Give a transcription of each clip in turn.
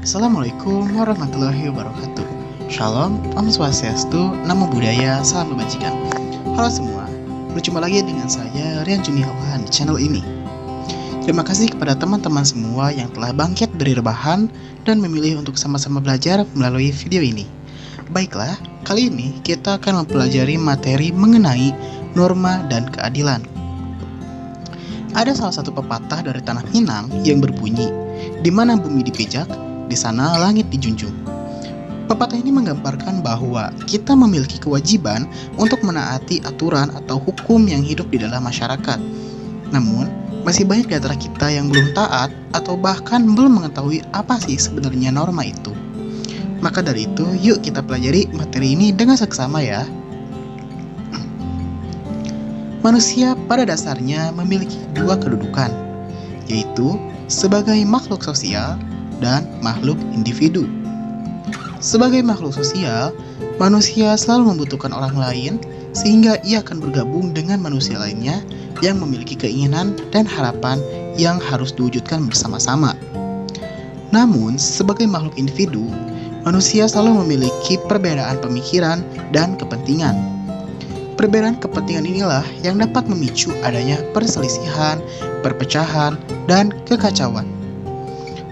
Assalamualaikum warahmatullahi wabarakatuh. Shalom, Om Swastiastu, Namo Buddhaya, Salam Kebajikan. Halo semua, berjumpa lagi dengan saya Rian Juniawan di channel ini. Terima kasih kepada teman-teman semua yang telah bangkit dari rebahan dan memilih untuk sama-sama belajar melalui video ini. Baiklah, kali ini kita akan mempelajari materi mengenai norma dan keadilan. Ada salah satu pepatah dari Tanah Minang yang berbunyi, di mana bumi dipijak, di sana langit dijunjung. Pepatah ini menggambarkan bahwa kita memiliki kewajiban untuk menaati aturan atau hukum yang hidup di dalam masyarakat. Namun, masih banyak di antara kita yang belum taat atau bahkan belum mengetahui apa sih sebenarnya norma itu. Maka dari itu, yuk kita pelajari materi ini dengan seksama ya. Manusia pada dasarnya memiliki dua kedudukan, yaitu sebagai makhluk sosial dan makhluk individu. Sebagai makhluk sosial, manusia selalu membutuhkan orang lain sehingga ia akan bergabung dengan manusia lainnya yang memiliki keinginan dan harapan yang harus diwujudkan bersama-sama. Namun, sebagai makhluk individu, manusia selalu memiliki perbedaan pemikiran dan kepentingan. Perbedaan kepentingan inilah yang dapat memicu adanya perselisihan, perpecahan, dan kekacauan.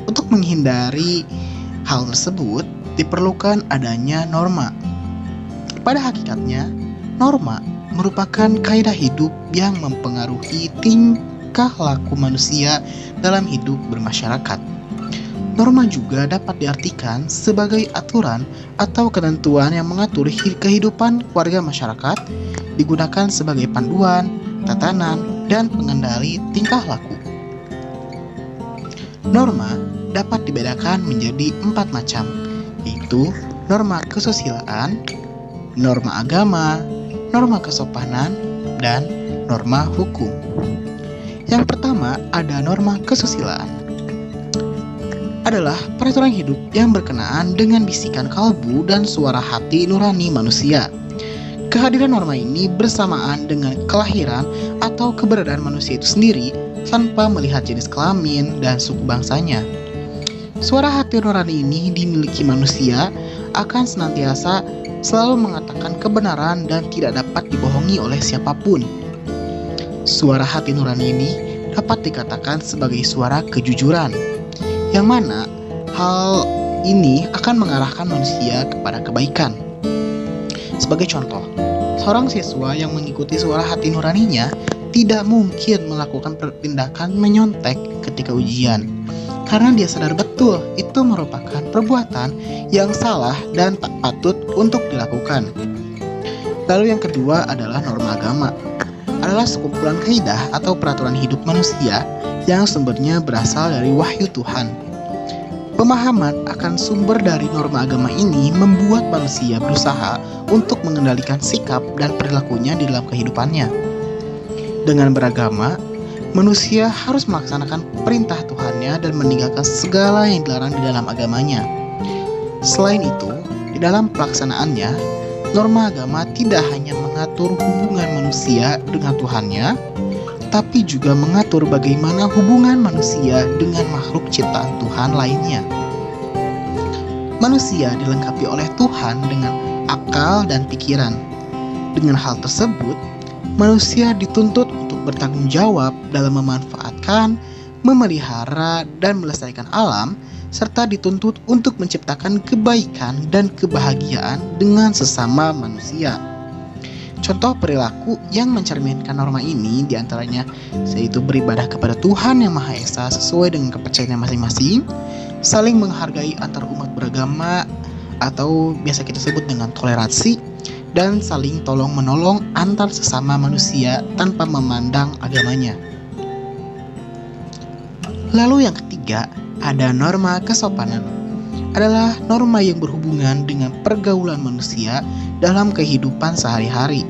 Untuk menghindari hal tersebut, diperlukan adanya norma. Pada hakikatnya, norma merupakan kaidah hidup yang mempengaruhi tingkah laku manusia dalam hidup bermasyarakat. Norma juga dapat diartikan sebagai aturan atau ketentuan yang mengatur kehidupan warga masyarakat, digunakan sebagai panduan, tatanan, dan pengendali tingkah laku. Norma dapat dibedakan menjadi 4 macam, yaitu norma kesusilaan, norma agama, norma kesopanan, dan norma hukum. Yang pertama ada norma kesusilaan. Adalah peraturan hidup yang berkenaan dengan bisikan kalbu dan suara hati nurani manusia. Kehadiran norma ini bersamaan dengan kelahiran atau keberadaan manusia itu sendiri tanpa melihat jenis kelamin dan suku bangsanya. Suara hati nurani ini dimiliki manusia akan senantiasa selalu mengatakan kebenaran dan tidak dapat dibohongi oleh siapapun. Suara hati nurani ini dapat dikatakan sebagai suara kejujuran, yang mana hal ini akan mengarahkan manusia kepada kebaikan. Sebagai contoh, seorang siswa yang mengikuti suara hati nuraninya tidak mungkin melakukan tindakan menyontek ketika ujian, karena dia sadar betul itu merupakan perbuatan yang salah dan tak patut untuk dilakukan. Lalu yang kedua adalah norma agama. Adalah sekumpulan kaidah atau peraturan hidup manusia yang sumbernya berasal dari wahyu Tuhan. Pemahaman akan sumber dari norma agama ini membuat manusia berusaha untuk mengendalikan sikap dan perilakunya di dalam kehidupannya. Dengan beragama, manusia harus melaksanakan perintah Tuhannya dan meninggalkan segala yang dilarang di dalam agamanya. Selain itu, di dalam pelaksanaannya, norma agama tidak hanya mengatur hubungan manusia dengan Tuhannya, tapi juga mengatur bagaimana hubungan manusia dengan makhluk ciptaan Tuhan lainnya. Manusia dilengkapi oleh Tuhan dengan akal dan pikiran. Dengan hal tersebut, manusia dituntut untuk bertanggung jawab dalam memanfaatkan, memelihara, dan melestarikan alam, serta dituntut untuk menciptakan kebaikan dan kebahagiaan dengan sesama manusia. Contoh perilaku yang mencerminkan norma ini diantaranya yaitu beribadah kepada Tuhan Yang Maha Esa sesuai dengan kepercayaan masing-masing, saling menghargai antar umat beragama atau biasa kita sebut dengan toleransi, dan saling tolong-menolong antar sesama manusia tanpa memandang agamanya. Lalu yang ketiga, ada norma kesopanan. Adalah norma yang berhubungan dengan pergaulan manusia dalam kehidupan sehari-hari.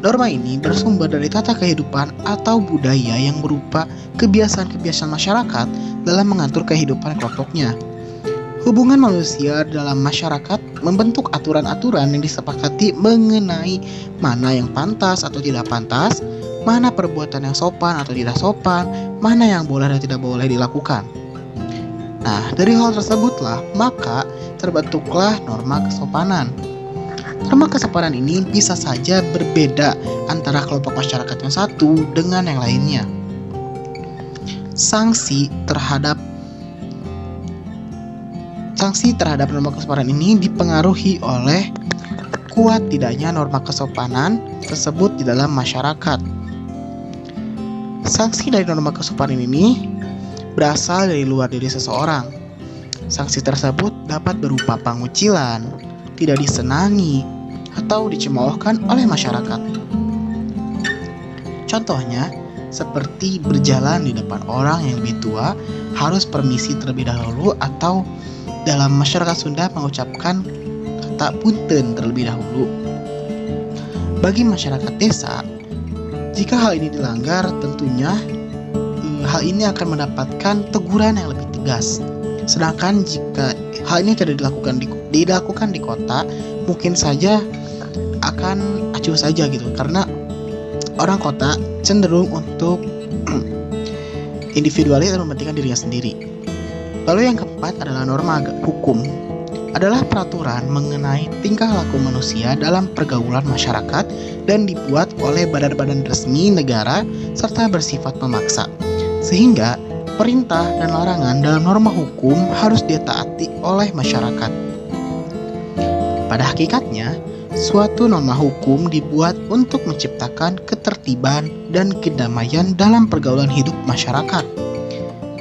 Norma ini bersumber dari tata kehidupan atau budaya yang berupa kebiasaan-kebiasaan masyarakat dalam mengatur kehidupan kelompoknya. Hubungan manusia dalam masyarakat membentuk aturan-aturan yang disepakati mengenai mana yang pantas atau tidak pantas, mana perbuatan yang sopan atau tidak sopan, mana yang boleh dan tidak boleh dilakukan. Nah, dari hal tersebutlah maka terbentuklah norma kesopanan. Norma kesopanan ini bisa saja berbeda antara kelompok masyarakat yang satu dengan yang lainnya. Sanksi terhadap norma kesopanan ini dipengaruhi oleh kuat tidaknya norma kesopanan tersebut di dalam masyarakat. Sanksi dari norma kesopanan ini berasal dari luar diri seseorang. Sanksi tersebut dapat berupa pengucilan, tidak disenangi, atau dicemoohkan oleh masyarakat. Contohnya, seperti berjalan di depan orang yang lebih tua harus permisi terlebih dahulu, atau dalam masyarakat Sunda mengucapkan kata punten terlebih dahulu. Bagi masyarakat desa, jika hal ini dilanggar, tentunya hal ini akan mendapatkan teguran yang lebih tegas. Sedangkan jika hal ini tidak dilakukan di kota, mungkin saja akan acuh saja gitu, karena orang kota cenderung untuk individualis dan mementingkan dirinya sendiri. Lalu yang keempat adalah norma hukum. Adalah peraturan mengenai tingkah laku manusia dalam pergaulan masyarakat dan dibuat oleh badan-badan resmi negara serta bersifat memaksa. Sehingga perintah dan larangan dalam norma hukum harus ditaati oleh masyarakat. Pada hakikatnya, suatu norma hukum dibuat untuk menciptakan ketertiban dan kedamaian dalam pergaulan hidup masyarakat.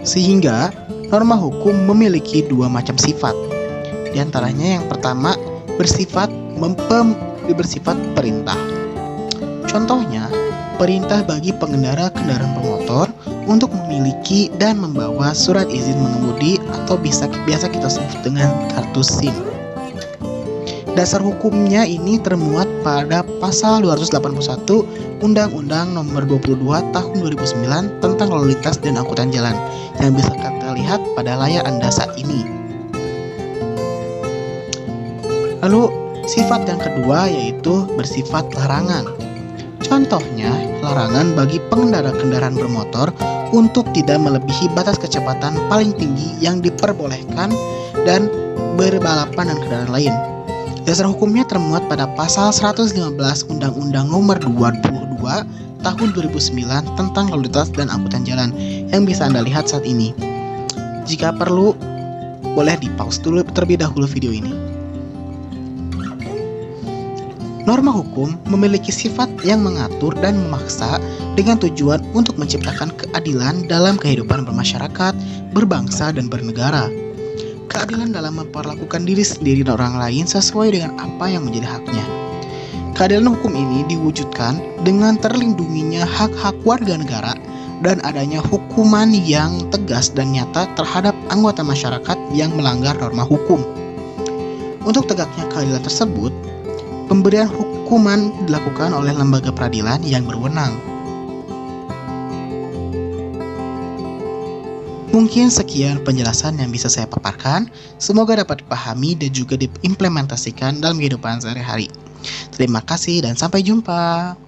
Sehingga norma hukum memiliki dua macam sifat. Di antaranya yang pertama bersifat perintah. Contohnya, perintah bagi pengendara kendaraan bermotor untuk memiliki dan membawa surat izin mengemudi atau biasa kita sebut dengan kartu SIM. Dasar hukumnya ini termuat pada pasal 281 Undang-Undang Nomor 22 Tahun 2009 tentang lalu lintas dan angkutan jalan yang bisa kita lihat pada layar Anda saat ini. Lalu sifat yang kedua yaitu bersifat larangan. Contohnya, larangan bagi pengendara kendaraan bermotor untuk tidak melebihi batas kecepatan paling tinggi yang diperbolehkan dan berbalapan dengan kendaraan lain. Dasar hukumnya termuat pada pasal 115 Undang-Undang Nomor 22 Tahun 2009 tentang lalu lintas dan angkutan jalan yang bisa Anda lihat saat ini. Jika perlu, boleh di-pause dulu terlebih dahulu video ini. Norma hukum memiliki sifat yang mengatur dan memaksa dengan tujuan untuk menciptakan keadilan dalam kehidupan bermasyarakat, berbangsa, dan bernegara. Keadilan dalam memperlakukan diri sendiri dan orang lain sesuai dengan apa yang menjadi haknya. Keadilan hukum ini diwujudkan dengan terlindunginya hak-hak warga negara dan adanya hukuman yang tegas dan nyata terhadap anggota masyarakat yang melanggar norma hukum. Untuk tegaknya keadilan tersebut, pemberian hukuman dilakukan oleh lembaga peradilan yang berwenang. Mungkin sekian penjelasan yang bisa saya paparkan. Semoga dapat dipahami dan juga diimplementasikan dalam kehidupan sehari-hari. Terima kasih dan sampai jumpa.